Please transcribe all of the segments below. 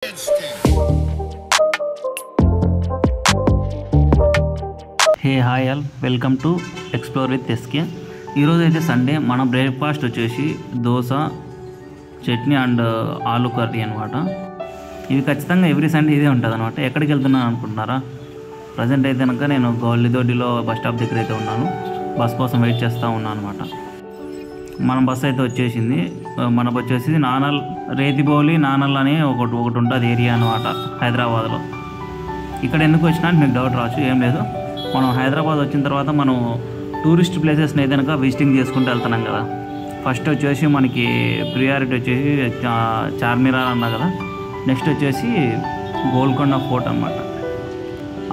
Hey hi all, welcome to explore with SK. ఈరోజు అయితే Sunday. మన బ్రేక్ఫాస్ట్ వచ్చేసి దోశ, చట్నీ అండ్ ఆలు కర్రీ అనమాట. ఇవి ఖచ్చితంగా ఎవ్రీ సండే ఇదే ఉంటుంది అనమాట. ఎక్కడికి వెళ్తున్నాను అనుకుంటున్నారా? ప్రజెంట్ అయితే కనుక నేను గౌలిదొడ్డిలో బస్ స్టాప్ దగ్గర అయితే ఉన్నాను. బస్ కోసం వెయిట్ చేస్తూ ఉన్నాను అనమాట. మన బస్సు అయితే వచ్చేసింది. మనకు వచ్చేసి నానల్ రేతిబౌలి నానల్ అని ఒకటి ఉంటుంది ఏరియా అనమాట హైదరాబాద్లో. ఇక్కడ ఎందుకు వచ్చినా మీకు డౌట్ రావచ్చు. ఏం లేదు, మనం హైదరాబాద్ వచ్చిన తర్వాత మనం టూరిస్ట్ ప్లేసెస్ని అయితే కనుక విజిటింగ్ చేసుకుంటూ వెళ్తున్నాం కదా. ఫస్ట్ వచ్చేసి మనకి ప్రియారిటీ వచ్చేసి చార్మినార్ అన్నా కదా. నెక్స్ట్ వచ్చేసి గోల్కొండ ఫోర్ట్ అనమాట.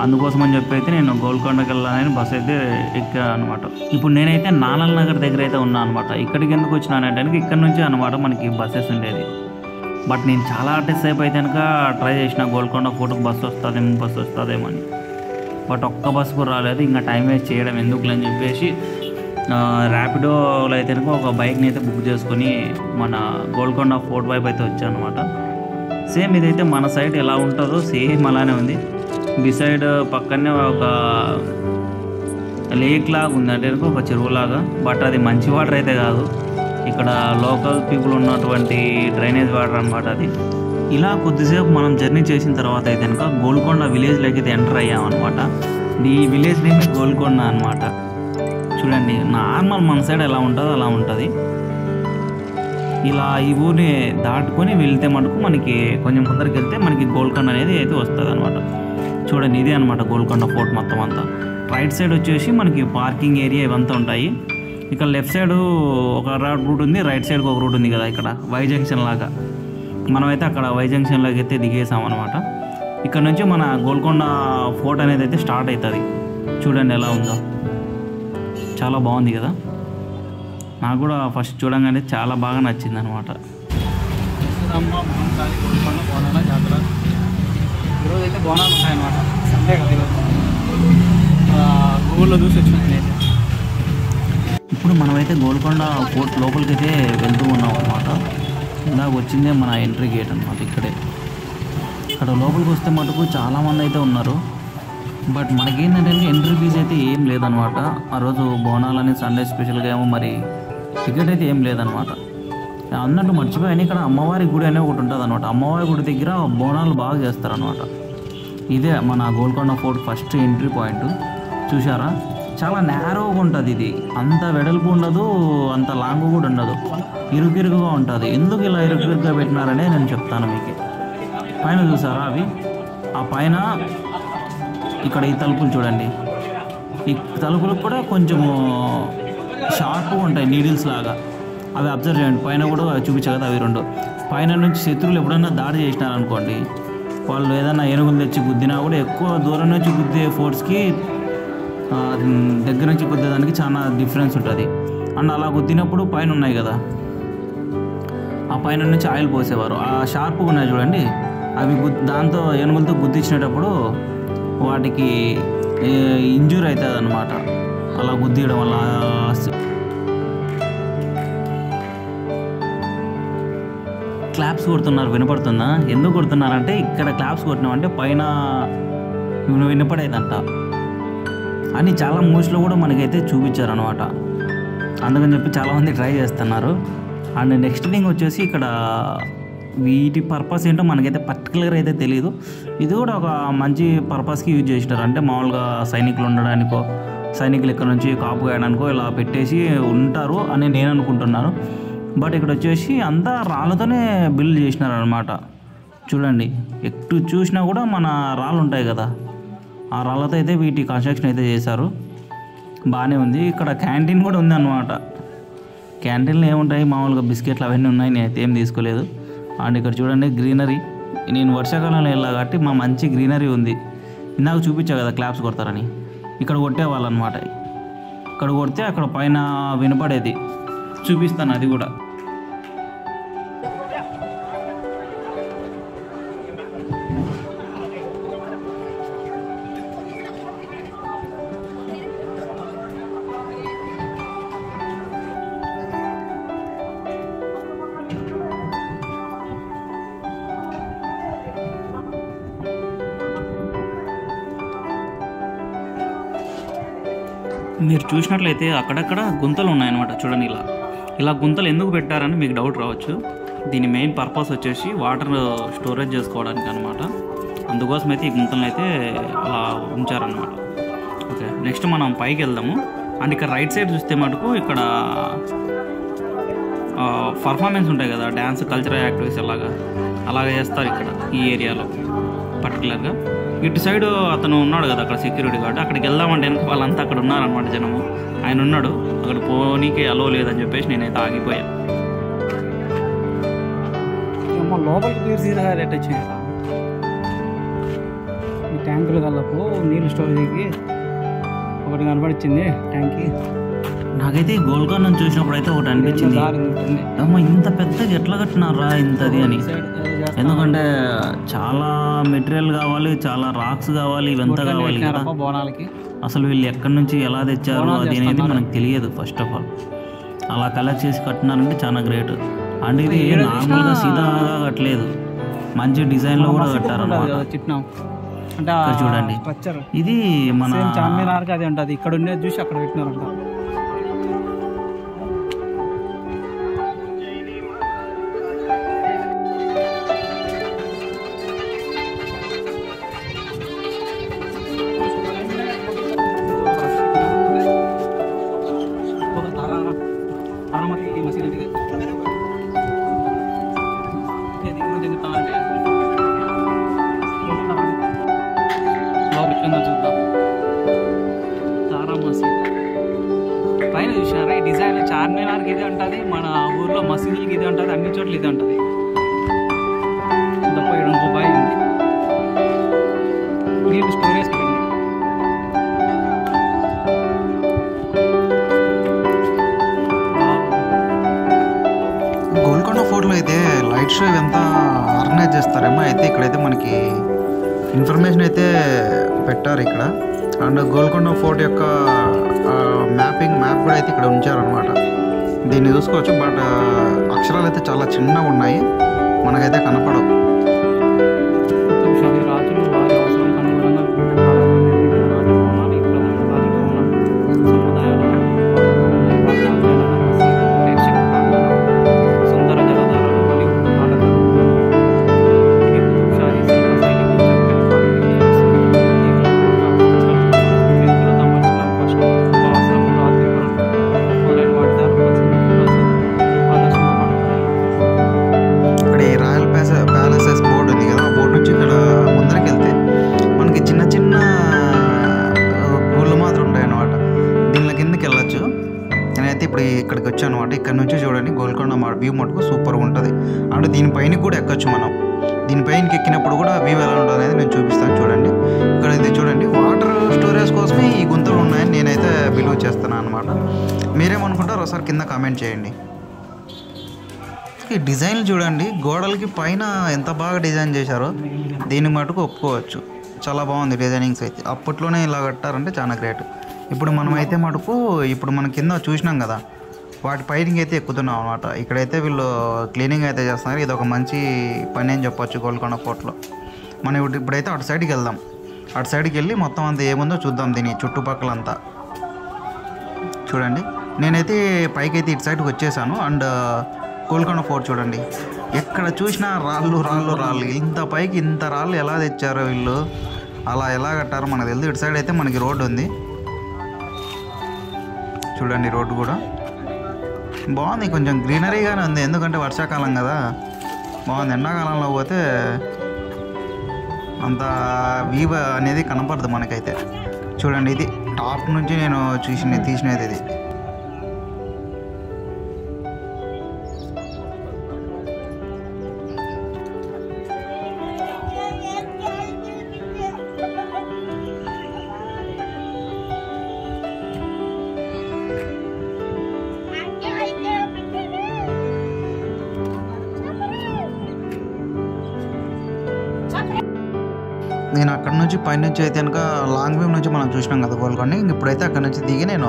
అందుకోసం అని చెప్పి అయితే నేను గోల్కొండకి వెళ్ళాలని బస్ అయితే ఎక్కాను అనమాట. ఇప్పుడు నేనైతే నానల్ నగర్ దగ్గర అయితే ఉన్నా అనమాట. ఇక్కడికి ఎందుకు వచ్చినానంటే ఇక్కడ నుంచి అనమాట మనకి బస్సెస్ ఉండేది. బట్ నేను చాలా సేపు అయితే కనుక ట్రై చేసిన గోల్కొండ ఫోర్ట్కి బస్సు వస్తుందేమో అని. బట్ ఒక్క బస్సు కూడా రాలేదు. ఇంకా టైం వేస్ట్ చేయడం ఎందుకులే అని చెప్పేసి ర్యాపిడోలో అయితే కనుక ఒక బైక్ని అయితే బుక్ చేసుకొని మన గోల్కొండ ఫోర్ట్ వైపు అయితే వచ్చాను అనమాట. సేమ్ ఇదైతే మన సైడ్ ఎలా ఉంటుందో సేమ్ అలానే ఉంది. బిసైడ్ పక్కనే ఒక లేక్ లాగా ఉంది, అంటే ఒక చెరువులాగా. బట్ అది మంచి వాటర్ అయితే కాదు, ఇక్కడ లోకల్ పీపుల్ ఉన్నటువంటి డ్రైనేజ్ వాటర్ అనమాట అది. ఇలా కొద్దిసేపు మనం జర్నీ చేసిన తర్వాత అయితే కనుక గోల్కొండ విలేజ్లోకి అయితే ఎంటర్ అయ్యామన్నమాట. ఈ విలేజ్ నేమ్ గోల్కొండ అనమాట. చూడండి, నార్మల్ మన సైడ్ ఎలా ఉంటుందో అలా ఉంటుంది. ఇలా ఈ ఊరిని దాటుకొని వెళ్తే మటుకు మనకి కొంచెం ముందరికి వెళ్తే మనకి గోల్కొండ అనేది అయితే వస్తుంది అనమాట. చూడండి, ఇదే అనమాట గోల్కొండ ఫోర్ట్ మొత్తం అంతా. రైట్ సైడ్ వచ్చేసి మనకి పార్కింగ్ ఏరియా ఇవంతా ఉంటాయి. ఇక్కడ లెఫ్ట్ సైడ్ ఒక రూట్ ఉంది, రైట్ సైడ్కి ఒక రూట్ ఉంది కదా. ఇక్కడ వై జంక్షన్ లాగా మనమైతే అక్కడ వై జంక్షన్లోకి అయితే దిగేసాం అనమాట. ఇక్కడ నుంచి మన గోల్కొండ ఫోర్ట్ అనేది అయితే స్టార్ట్ అవుతుంది. చూడండి ఎలా ఉందో, చాలా బాగుంది కదా. నాకు కూడా ఫస్ట్ చూడంగానే చాలా బాగా నచ్చింది అనమాట. ఈరోజు అయితే బోనాలు ఉంటాయన్నమాట. సండే కదా ఈరోజు. గూగుల్లో చూసి వచ్చిన నేనైతే. ఇప్పుడు మనమైతే గోల్కొండ ఫోర్ట్ లోపలికి అయితే వెళ్తూ ఉన్నాం అనమాట. ఇందాక వచ్చిందే మన ఎంట్రీ గేట్ అనమాట. ఇక్కడే ఇక్కడ లోపలికి వస్తే మటుకు చాలామంది అయితే ఉన్నారు. బట్ మనకేంటంటే ఎంట్రీ ఫీజు అయితే ఏం లేదనమాట. ఆ రోజు బోనాలని సండే స్పెషల్గా ఏమో మరి టికెట్ అయితే ఏం లేదనమాట. అన్నట్టు మర్చిపోయాను, ఇక్కడ అమ్మవారి గుడి అనేది ఒకటి ఉంటుంది అనమాట. అమ్మవారి గుడి దగ్గర బోనాలు బాగా చేస్తారనమాట. ఇదే మన Golconda fort first entry point. చూసారా, చాలా నేరోగా ఉంటుంది ఇది. అంత వెడల్పు ఉండదు, అంత లాంగ్ కూడా ఉండదు, ఇరుకిరుకుగా ఉంటుంది. ఎందుకు ఇలా ఇరుకిరుగ్గా పెట్టినారనే నేను చెప్తాను మీకు. పైన చూసారా అవి, ఆ పైన ఇక్కడ ఈ తలుపులు చూడండి. ఈ తలుపులకు కూడా కొంచెము షార్ప్గా ఉంటాయి, నీడిల్స్ లాగా. అవి అబ్జర్వ్ చేయండి. పైన కూడా చూపించా కదా, అవి రెండు. పైన నుంచి శత్రువులు ఎప్పుడైనా దాడి చేసినారనుకోండి, వాళ్ళు ఏదైనా ఏనుగులు తెచ్చి గుద్దినా కూడా ఎక్కువ దూరం నుంచి గుద్దే ఫోర్స్కి దగ్గర నుంచి గుద్దేదానికి చాలా డిఫరెన్స్ ఉంటుంది. అండ్ అలా గుద్దినప్పుడు పైన ఉన్నాయి కదా, ఆ పైన నుంచి ఆయిల్ పోసేవారు. ఆ షార్ప్గా ఉన్నాయి చూడండి, అవి దాంతో ఏనుగులతో గుద్దించినప్పుడు వాటికి ఇంజూర్ అవుతుంది అన్నమాట. అలా గుద్దియడం వల్ల. క్లాప్స్ కొడుతున్నారు, వినపడుతుందా? ఎందుకు కొడుతున్నారంటే ఇక్కడ క్లాప్స్ కొట్టినామంటే పైన వినపడేదంట అని చాలా మూవీస్లో కూడా మనకైతే చూపించారనమాట. అందుకని చెప్పి చాలామంది ట్రై చేస్తున్నారు. అండ్ నెక్స్ట్ థింగ్ వచ్చేసి ఇక్కడ వీటి పర్పస్ ఏంటో మనకైతే పర్టికులర్గా అయితే తెలియదు. ఇది కూడా ఒక మంచి పర్పస్కి యూజ్ చేసినారు. అంటే మామూలుగా సైనికులు ఉండడానికో, సైనికులు ఇక్కడ నుంచి కాపు కాయడానికో ఇలా పెట్టేసి ఉంటారు అని నేను అనుకుంటున్నాను. బట్ ఇక్కడ వచ్చేసి అంతా రాళ్ళతోనే బిల్డ్ చేసినారనమాట. చూడండి, ఎటు చూసినా కూడా మన రాళ్ళు ఉంటాయి కదా, ఆ రాళ్ళతో అయితే వీటి కన్స్ట్రక్షన్ అయితే చేశారు. బాగానే ఉంది. ఇక్కడ క్యాంటీన్ కూడా ఉంది అనమాట. క్యాంటీన్లో ఏముంటాయి, మామూలుగా బిస్కెట్లు అవన్నీ ఉన్నాయి, నేనైతే ఏం తీసుకోలేదు. అండ్ ఇక్కడ చూడండి గ్రీనరీ. నేను వర్షాకాలంలో వెళ్ళా కాబట్టి మా మంచి గ్రీనరీ ఉంది. ఇందాక చూపించా కదా క్లాప్స్ కొడతారని, ఇక్కడ కొట్టేవాళ్ళు అనమాట. ఇక్కడ కొడితే అక్కడ పైన వినపడేది, చూపిస్తాను అది కూడా. మీరు చూసినట్లయితే అక్కడక్కడ గుంతలు ఉన్నాయన్నమాట. చూడండి, ఇలా గుంతలు ఎందుకు పెట్టారని మీకు డౌట్ రావచ్చు. దీని మెయిన్ పర్పస్ వచ్చేసి వాటర్ స్టోరేజ్ చేసుకోవడానికి అనమాట. అందుకోసం అయితే ఈ గుంతలను అయితే అలా ఉంచారనమాట. ఓకే, నెక్స్ట్ మనం పైకి వెళ్దాము. అండ్ ఇక్కడ రైట్ సైడ్ చూస్తే మటుకు ఇక్కడ పర్ఫార్మెన్స్ ఉంటాయి కదా, డ్యాన్స్, కల్చరల్ యాక్టివిటీస్ అలాగా చేస్తారు ఇక్కడ ఈ ఏరియాలో పర్టికులర్గా. ఇటు సైడ్ అతను ఉన్నాడు కదా అక్కడ సెక్యూరిటీ గార్డ్, అక్కడికి వెళ్దామంటే వెనక వాళ్ళంతా అక్కడ ఉన్నారనమాట జనము. ఆయన ఉన్నాడు అక్కడ, పోనీకి అలో లేదని చెప్పేసి నేనైతే ఆగిపోయాను. లోపలికి తీర్చిగా రేట్ వచ్చింది. ఈ ట్యాంకులు కల్లకు నీళ్ళు స్టోరేజ్కి ఒకటి కనపడిచ్చింది ట్యాంక్కి. నాకైతే గోల్కొండ నుంచి చూసినప్పుడు అయితే ఒకటి అనిపించింది, అమ్మ ఇంత పెద్దగా ఎట్లా కట్టినారా ఇంతది అని. ఎందుకంటే చాలా మెటీరియల్ కావాలి, చాలా రాక్స్ కావాలి, ఇవంతా కావాలి కదా. బోనాలకి అసలు వీళ్ళు ఎక్కడి నుంచి ఎలా తెచ్చారు అది అనేది మనకు తెలియదు. ఫస్ట్ ఆఫ్ ఆల్ అలా కలెక్ట్ చేసి కట్టినారంటే చాలా గ్రేట్. అండ్ ఇది నార్మల్గా సీదాగా కట్టలేదు, మంచి డిజైన్లో కూడా కట్టారన్నమాట. అంటే చూడండి, ఇది మన చార్మినార్కి అది ఉంటుంది. ఇక్కడ ఉండేది చూసి అక్కడ పెట్టినారంట. పైన చూసినారా ఈ డిజైన్, చార్మినార్కి ఇదే ఉంటుంది, మన ఊర్లో మసీదులకి ఇదే ఉంటుంది, అన్ని చోట్ల ఇదే ఉంటుంది. తప్ప ఇక్కడ ఇంకో బాయ్ ఉంది, నీళ్ళు స్టోరేజ్ పెట్టింది. గోల్కొండ ఫోర్ట్లో అయితే లైట్ షో ఎంత ఆర్గనైజ్ చేస్తారేమో. అయితే ఇక్కడైతే మనకి ఇన్ఫర్మేషన్ అయితే పెట్టారు ఇక్కడ. అండ్ గోల్కొండ ఫోర్ట్ యొక్క మ్యాప్ కూడా అయితే ఇక్కడ ఉంచారనమాట. దీన్ని చూసుకోవచ్చు, బట్ అక్షరాలు అయితే చాలా చిన్నగా ఉన్నాయి, మనకైతే కనపడవు. రాజులు వారి అవసరం అనుగుణంగా సుందర జలధారలు మరియు ఇక్కడ ఈ రాయల్ ప్యాలెసెస్ బోర్డు ఉంది కదా, ఆ బోర్డు నుంచి ఇక్కడ ముందరికి వెళ్తే మనకి చిన్న చిన్న గుళ్ళు మాత్రం ఉంటాయి అన్నమాట. దీనిలో కిందకి వెళ్ళచ్చు. నేనైతే ఇప్పుడు ఇక్కడికి వచ్చాను అనమాట. ఇక్కడ నుంచి చూడండి గోల్కొండ వ్యూ మటుకు సూపర్గా ఉంటుంది. అంటే దీనిపైన కూడా ఎక్కచ్చు మనం. దీనిపైనకి ఎక్కినప్పుడు కూడా వ్యూ ఎలా ఉంటుంది అనేది నేను చూపిస్తాను. చూడండి, ఇక్కడ ఇది చూడండి, వాటర్ స్టోరేజ్ కోసమే ఈ గుంతలు ఉన్నాయని నేనైతే బిలీవ్ చేస్తున్నాను అనమాట. మీరేమనుకుంటారో ఒకసారి కింద కామెంట్ చేయండి. ఈ డిజైన్లు చూడండి, గోడలకి పైన ఎంత బాగా డిజైన్ చేశారో దీన్ని మటుకు ఒప్పుకోవచ్చు. చాలా బాగుంది డిజైనింగ్స్ అయితే. అప్పట్లోనే ఇలా కట్టారంటే చాలా గ్రేట్. ఇప్పుడు మనమైతే మటుకు ఇప్పుడు మన కింద చూసినాం కదా, వాటి పైకి అయితే ఎక్కుతున్నాం అనమాట. ఇక్కడైతే వీళ్ళు క్లీనింగ్ అయితే చేస్తున్నారు. ఇది ఒక మంచి పని అని చెప్పొచ్చు గోల్కొండ ఫోర్ట్లో. మనం ఇప్పుడైతే అటు సైడ్కి వెళ్దాం. అటు సైడ్కి వెళ్ళి మొత్తం అంతా ఏముందో చూద్దాం. దీని చుట్టుపక్కలంతా చూడండి. నేనైతే పైకి అయితే ఇటు సైడ్కి వచ్చేసాను. అండ్ గోల్కొండ ఫోర్ట్ చూడండి, ఎక్కడ చూసినా రాళ్ళు రాళ్ళు రాళ్ళు. ఇంత పైకి ఇంత రాళ్ళు ఎలా తెచ్చారో వీళ్ళు, అలా ఎలా కట్టారో మనకు తెలియదు. ఇటు సైడ్ అయితే మనకి రోడ్డు ఉంది చూడండి. రోడ్డు కూడా బాగుంది, కొంచెం గ్రీనరీగానే ఉంది. ఎందుకంటే వర్షాకాలం కదా, బాగుంది. ఎండాకాలంలో పోతే అంత వ్యూ అనేది కనపడదు మనకైతే. చూడండి, ఇది టాప్ నుంచి నేను తీసినది ఇది. నేను అక్కడ నుంచి పైనుంచి అయితే కనుక లాంగ్ వ్యూ నుంచి మనం చూసినాం కదా గోల్కొండ. ఇప్పుడైతే అక్కడ నుంచి దిగి నేను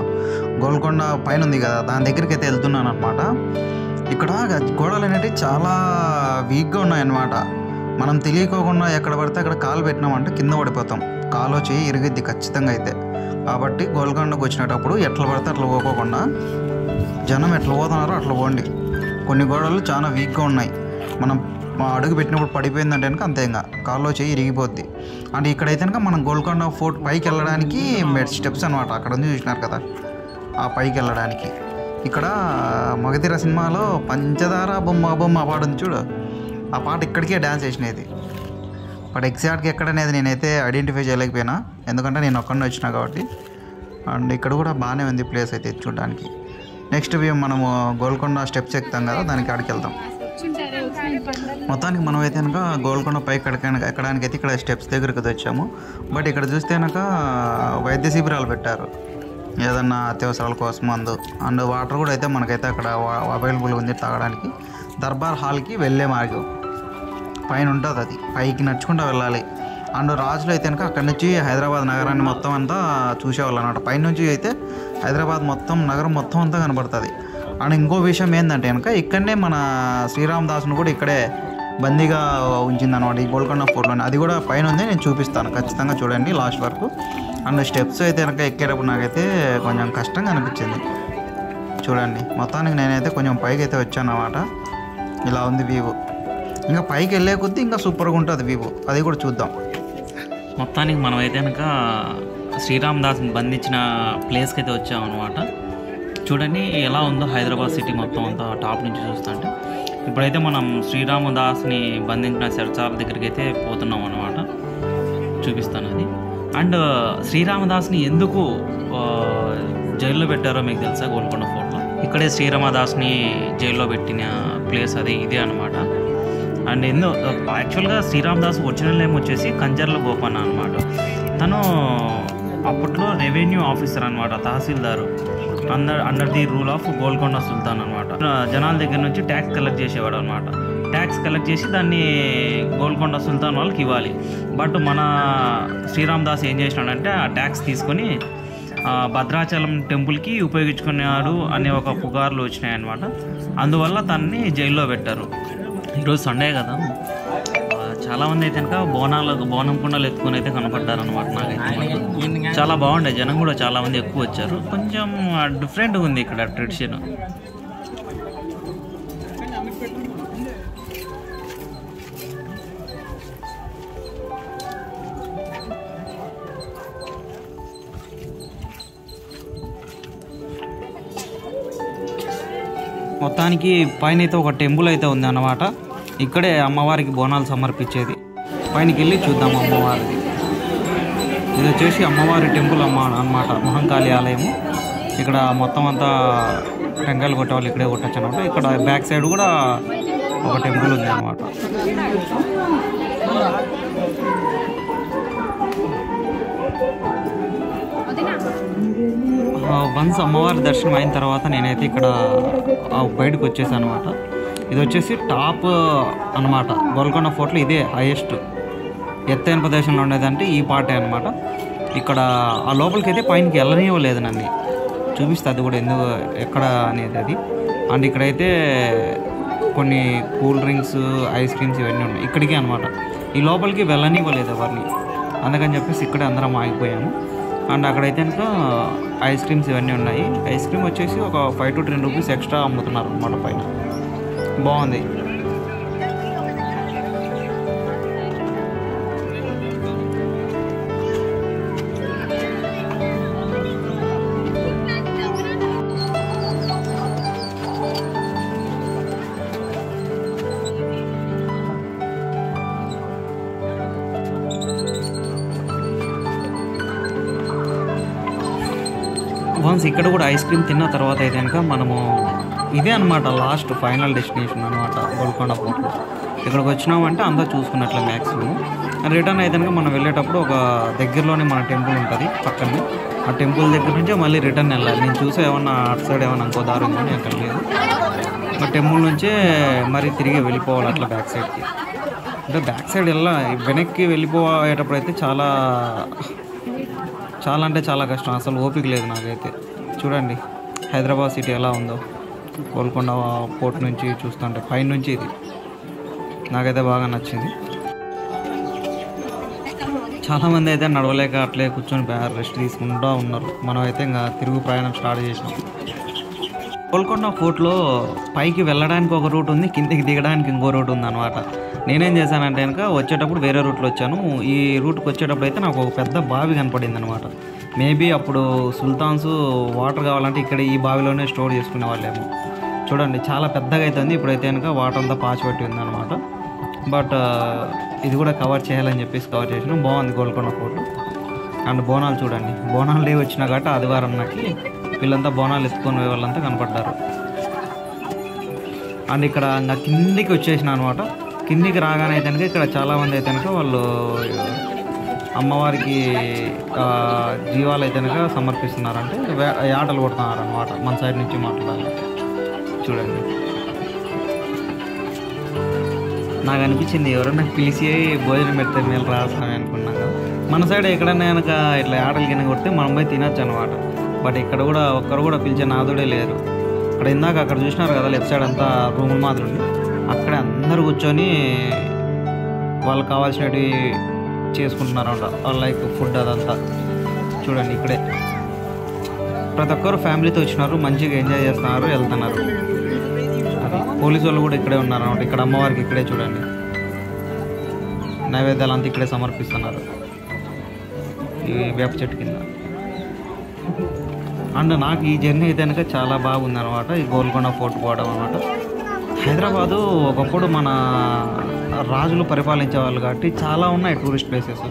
గోల్కొండ పైన ఉంది కదా దాని దగ్గరికి అయితే వెళ్తున్నాను అనమాట. ఇక్కడ గోడలు అనేవి చాలా వీక్గా ఉన్నాయన్నమాట. మనం తెలియకోకుండా ఎక్కడ పడితే అక్కడ కాలు పెట్టినామంటే కింద పడిపోతాం. కాలో చేయి ఇరిగిద్ది ఖచ్చితంగా అయితే. కాబట్టి గోల్కొండకు వచ్చినప్పుడు ఎట్లా పడితే అట్లా పోకోకుండా జనం ఎట్లా పోతున్నారో అట్లా పోండి. కొన్ని గోడలు చాలా వీక్గా ఉన్నాయి, మనం అడుగు పెట్టినప్పుడు పడిపోయిందంటే కనుక అంతే, ఇంకా కాల్లో చేయి ఇరిగిపోద్ది. అంటే ఇక్కడైతే కనుక మనం గోల్కొండ ఫోర్ట్ పైకి వెళ్ళడానికి స్టెప్స్ అనమాట, అక్కడ ఉంది చూసినారు కదా, ఆ పైకి వెళ్ళడానికి. ఇక్కడ మగధీర సినిమాలో పంచదార బొమ్మ బొమ్మ పాట ఉంది చూడు, ఆ పాట ఇక్కడికే డ్యాన్స్ వేసినది. బట్ ఎగ్జాక్ట్గా ఎక్కడనేది నేనైతే ఐడెంటిఫై చేయలేకపోయినా, ఎందుకంటే నేను ఒక్కడిని వచ్చినా కాబట్టి. అండ్ ఇక్కడ కూడా బాగానే ఉంది ప్లేస్ అయితే చూడడానికి. నెక్స్ట్ మనము గోల్కొండ స్టెప్స్ ఎక్కుతాం కదా, దానికి అక్కడికి వెళ్తాం. మొత్తానికి మనం అయితే కనుక గోల్కొండ పైకి ఎక్కడానికి అయితే ఇక్కడ స్టెప్స్ దగ్గరికి వచ్చాము. బట్ ఇక్కడ చూస్తే కనుక వైద్య శిబిరాలు పెట్టారు, ఏదన్నా అత్యవసరాల కోసం అండ్ వాటర్ కూడా అయితే మనకైతే అక్కడ అవైలబుల్ ఉంది తాగడానికి. దర్బార్ హాల్కి వెళ్ళే మార్గం పైన ఉంటుంది, అది పైకి నడుచుకుంటూ వెళ్ళాలి. అండ్ రాజులు అయితే కనుక అక్కడి నుంచి హైదరాబాద్ నగరాన్ని మొత్తం అంతా చూసేవాళ్ళు అనమాట. పైనుంచి అయితే హైదరాబాద్ మొత్తం నగరం మొత్తం అంతా కనబడుతుంది. అండ్ ఇంకో విషయం ఏంటంటే కనుక ఇక్కడనే మన శ్రీరామదాసును కూడా ఇక్కడే బందీగా ఉంచిందనమాట, ఈ గోల్కొండ ఫోర్ట్లోనే. అది కూడా పైన ఉంది, నేను చూపిస్తాను ఖచ్చితంగా, చూడండి లాస్ట్ వరకు. అండ్ స్టెప్స్ అయితే కనుక ఎక్కేటప్పుడు నాకైతే కొంచెం కష్టంగా అనిపించింది. చూడండి, మొత్తానికి నేనైతే కొంచెం పైకి అయితే వచ్చాను అన్నమాట. ఇలా ఉంది వ్యూ. ఇంకా పైకి వెళ్ళే కొద్దీ ఇంకా సూపర్గా ఉంటుంది వ్యూ, అది కూడా చూద్దాం. మొత్తానికి మనం అయితే కనుక శ్రీరామదాస్ని బంధించిన ప్లేస్కి అయితే వచ్చామన్నమాట. చూడండి ఎలా ఉందో హైదరాబాద్ సిటీ మొత్తం అంతా టాప్ నుంచి చూస్తుంటే. ఇప్పుడైతే మనం శ్రీరామదాస్ని బంధించిన శరచాల దగ్గరికి అయితే పోతున్నాం అన్నమాట, చూపిస్తాను అది. అండ్ శ్రీరామదాస్ని ఎందుకు జైల్లో పెట్టారో మీకు తెలుసా? గోల్కొండ ఫోర్ట్లో ఇక్కడే శ్రీరామదాస్ని జైల్లో పెట్టిన ప్లేస్ అది ఇదే అనమాట. అండ్ యాక్చువల్గా శ్రీరామదాస్ ఒరిజినల్ నేమ్ వచ్చేసి కంజర్ల గోపన్న అనమాట. తను అప్పట్లో రెవెన్యూ ఆఫీసర్ అనమాట, tahsildar, under the rule of Golconda సుల్తాన్ అనమాట. జనాల దగ్గర నుంచి ట్యాక్స్ కలెక్ట్ చేసేవాడు అనమాట. ట్యాక్స్ కలెక్ట్ చేసి దాన్ని గోల్కొండ సుల్తాన్ వాళ్ళకి ఇవ్వాలి. బట్ మన శ్రీరామదాస్ ఏం చేసినాడంటే ఆ ట్యాక్స్ తీసుకొని భద్రాచలం టెంపుల్కి ఉపయోగించుకున్నాడు అనే ఒక పుకార్లు వచ్చినాయన్నమాట. అందువల్ల తనని జైల్లో పెట్టారు. ఈరోజు సండే కదా, చాలామంది అయితే కనుక బోనం కుండలు ఎత్తుకొని అయితే కనపడ్డారనమాట. నాకైతే చాలా బాగుండే, జనం కూడా చాలామంది ఎక్కువ వచ్చారు. కొంచెం డిఫరెంట్గా ఉంది ఇక్కడ ట్రెడిషన్. మొత్తానికి పైన అయితే ఒక టెంపుల్ అయితే ఉంది అన్నమాట. ఇక్కడే అమ్మవారికి బోనాలు సమర్పించేది. పైనకి వెళ్ళి చూద్దాం అమ్మవారిది. ఇది వచ్చేసి అమ్మవారి టెంపుల్ అన్నమాట, మహంకాళి ఆలయము. ఇక్కడ మొత్తం అంతా టెంకాయలు కొట్టేవాళ్ళు ఇక్కడే కొట్టచ్చు అనమాట. ఇక్కడ బ్యాక్ సైడ్ కూడా ఒక టెంపుల్ ఉంది అన్నమాట. వన్స్ అమ్మవారి దర్శనం అయిన తర్వాత నేనైతే ఇక్కడ బయటకు వచ్చేసాను అనమాట. ఇది వచ్చేసి టాప్ అనమాట, గోల్కొండ ఫోర్ట్లో ఇదే హైయెస్ట్ ఎత్తైన ప్రదేశంలో ఉండేదంటే ఈ పార్టే అనమాట. ఇక్కడ ఆ లోపలికి అయితే పైనకి వెళ్ళనివ్వలేదు నన్ను, చూపిస్తే అది కూడా ఎందుకు ఎక్కడ అనేది అది. అండ్ ఇక్కడైతే కొన్ని కూల్ డ్రింక్స్, ఐస్ క్రీమ్స్ ఇవన్నీ ఉన్నాయి ఇక్కడికి అనమాట. ఈ లోపలికి వెళ్ళనివ్వలేదు ఎవరిని, అందుకని చెప్పేసి ఇక్కడే అందరం ఆగిపోయాము. అండ్ అక్కడైతే ఇంకా ఐస్ క్రీమ్స్ ఇవన్నీ ఉన్నాయి. ఐస్ క్రీమ్ వచ్చేసి ఒక 5 to 10 రూపీస్ ఎక్స్ట్రా అమ్ముతున్నారు అన్నమాట పైన. బాగుంది. వన్స్ ఇక్కడ కూడా ఐస్ క్రీమ్ తిన్న తర్వాత అయితే కనుక మనము ఇదే అనమాట లాస్ట్ ఫైనల్ డెస్టినేషన్ అనమాట గోల్కొండ ఫోర్ట్లో. ఇక్కడికి వచ్చినామంటే అంతా చూసుకున్నట్లే మ్యాక్సిమం. రిటర్న్ అయితే కనుక మనం వెళ్ళేటప్పుడు ఒక దగ్గరలోనే మన టెంపుల్ ఉంటుంది పక్కనే. ఆ టెంపుల్ దగ్గర నుంచే మళ్ళీ రిటర్న్ వెళ్ళాలి. నేను చూసే ఏమన్నా అటు సైడ్ ఏమన్నా ఇంకో దారి ఉందని అక్కడ లేదు. ఆ టెంపుల్ నుంచే మరి తిరిగి వెళ్ళిపోవాలి అట్లా బ్యాక్ సైడ్కి. అంటే బ్యాక్ సైడ్ వెనక్కి వెళ్ళిపోయేటప్పుడు అయితే చాలా అంటే చాలా కష్టం, అసలు ఓపిక లేదు నాకైతే. చూడండి హైదరాబాద్ సిటీ ఎలా ఉందో గోల్కొండ పోర్ట్ నుంచి చూస్తుంటే పైన నుంచి. ఇది నాకైతే బాగా నచ్చింది. చాలామంది అయితే నడవలేక అట్లే కూర్చొని రెస్ట్ తీసుకుంటూ ఉన్నారు. మనం అయితే ఇంకా తిరుగు ప్రయాణం స్టార్ట్ చేసినాం. గోల్కొండ ఫోర్ట్లో పైకి వెళ్ళడానికి ఒక రూట్ ఉంది, కిందికి దిగడానికి ఇంకో రూట్ ఉంది అనమాట. నేనేం చేశానంటే కనుక వచ్చేటప్పుడు వేరే రూట్లో వచ్చాను. ఈ రూట్కి వచ్చేటప్పుడు అయితే నాకు ఒక పెద్ద బావి కనపడింది అనమాట. మేబీ అప్పుడు సుల్తాన్స్ వాటర్ కావాలంటే ఇక్కడ ఈ బావిలోనే స్టోర్ చేసుకునే వాళ్ళేమో. చూడండి చాలా పెద్దగా అవుతుంది. ఇప్పుడైతే కనుక వాటర్ అంతా పాచిపట్టి ఉంది అనమాట. బట్ ఇది కూడా కవర్ చేయాలని చెప్పేసి కవర్ చేసినాం. బాగుంది గోల్కొండ ఫోర్ట్. అండ్ బోనాలు చూడండి, బోనాలు డే వచ్చినా కాబట్టి ఆదివారం నాకి వీళ్ళంతా బోనాలు ఎత్తుకొని వాళ్ళంతా కనపడ్డారు. అండ్ ఇక్కడ ఇంకా కిందికి వచ్చేసిన అనమాట. కిందికి రాగానే అయితే కనుక ఇక్కడ చాలామంది అయితే కనుక వాళ్ళు అమ్మవారికి జీవాలు అయితే కనుక సమర్పిస్తున్నారంటే ఆటలు కొడుతున్నారు అనమాట. మన సైడ్ నుంచి మాట్లాడాలి. చూడండి నాకు అనిపించింది ఎవరన్నా పిలిచి భోజనం పెడితే నేను రాస్తాను అనుకున్నాను కదా. మన సైడ్ ఎక్కడన్నా కనుక ఇట్లా ఆటలు కింద కొడితే మనం పోయి తినచ్చు అనమాట. బట్ ఇక్కడ కూడా ఒక్కరు కూడా పిలిచే నాదుడే లేరు. ఇక్కడ ఇందాక అక్కడ చూసినారు కదా లెఫ్ట్ సైడ్ అంతా రూములు మాత్రం ఉంది. అక్కడే అందరు కూర్చొని వాళ్ళకి కావాల్సినవి చేసుకుంటున్నారు అంట. లైక్ ఫుడ్ అదంతా చూడండి. ఇక్కడే ప్రతి ఒక్కరు ఫ్యామిలీతో వచ్చినారు, మంచిగా ఎంజాయ్ చేస్తున్నారు, వెళ్తున్నారు. పోలీసు వాళ్ళు కూడా ఇక్కడే ఉన్నారు అనమాట. ఇక్కడ అమ్మవారికి ఇక్కడే చూడండి నైవేద్యాలు అంతా ఇక్కడే సమర్పిస్తున్నారు ఈ వేప చెట్టు కింద. అండ్ నాకు ఈ జర్నీ అయితే కనుక చాలా బాగుంది అనమాట. ఈ గోల్కొండ ఫోర్ట్ పోవడం అనమాట. హైదరాబాదు ఒకప్పుడు మన రాజులు పరిపాలించే వాళ్ళు కాబట్టి చాలా ఉన్నాయి టూరిస్ట్ ప్లేసెస్.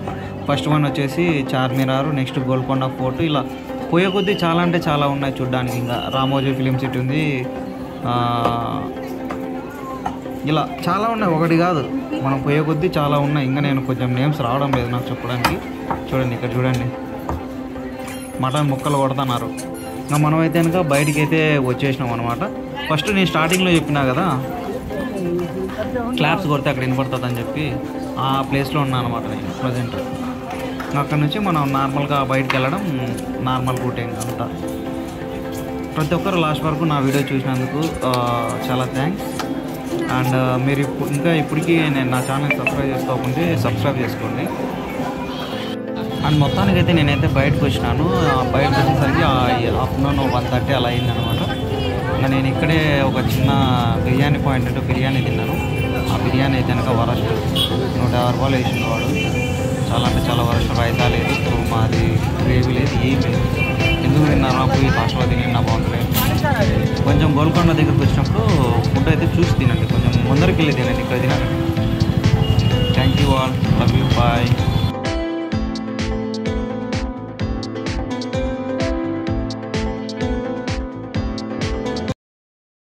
ఫస్ట్ వన్ వచ్చేసి చార్మినార్, నెక్స్ట్ గోల్కొండ ఫోర్ట్. ఇలా పోయే కొద్దీ చాలా అంటే చాలా ఉన్నాయి చూడడానికి. ఇంకా రామోజీ ఫిలిం సిటీ ఉంది. ఇలా చాలా ఉన్నాయి, ఒకటి కాదు. మనం పోయే కొద్దీ చాలా ఉన్నాయి. ఇంకా నేను కొంచెం నేమ్స్ రావడం లేదు నాకు చెప్పడానికి. చూడండి ఇక్కడ చూడండి మటన్ ముక్కలు కొడుతున్నారు. ఇంకా మనమైతే కనుక బయటికి అయితే వచ్చేసినాం అనమాట. ఫస్ట్ నేను స్టార్టింగ్లో చెప్పినా కదా క్లాప్స్ కొడితే అక్కడ వినపడుతుంది అని చెప్పి ఆ ప్లేస్లో ఉన్నాను అనమాట నేను ప్రజెంట్. అక్కడ నుంచి మనం నార్మల్గా బయటికి వెళ్ళడం నార్మల్ రూటింగ్ అంతా. ప్రతి ఒక్కరు లాస్ట్ వరకు నా వీడియో చూసినందుకు చాలా థ్యాంక్స్. అండ్ మీరు ఇంకా ఇప్పటికీ నేను నా ఛానల్ సబ్స్క్రైబ్ చేసుకోకుంటే సబ్స్క్రైబ్ చేసుకోండి. అండ్ మొత్తానికైతే నేనైతే బయటకు వచ్చినాను. బయటకు వచ్చేసరికి ఆఫ్టర్నూన్ 1:30 అలా అయిందనమాట. ఇంకా నేను ఇక్కడే ఒక చిన్న బిర్యానీ పాయింట్ అంటే బిర్యానీ తిన్నాను. ఆ బిర్యానీ అయితే కనుక వరస్ట్ 150 రూపాయలు వేసింది వాడు. చాలా అంటే చాలా వరస్ట్. రైతా లేదు, కుర్మా, అది గ్రేవీ లేదు, ఏం లేదు. ఎందుకు తిన్నాను పోయి హాస్టల్లో తిన్నా బాగుంటుంది. కొంచెం గోల్కొండ దగ్గరికి వచ్చినప్పుడు ఫుడ్ అయితే చూసి తినండి, కొంచెం ముందరికి వెళ్ళి తినండి, ఇక్కడ తినండి. Thank you all, love you, bye.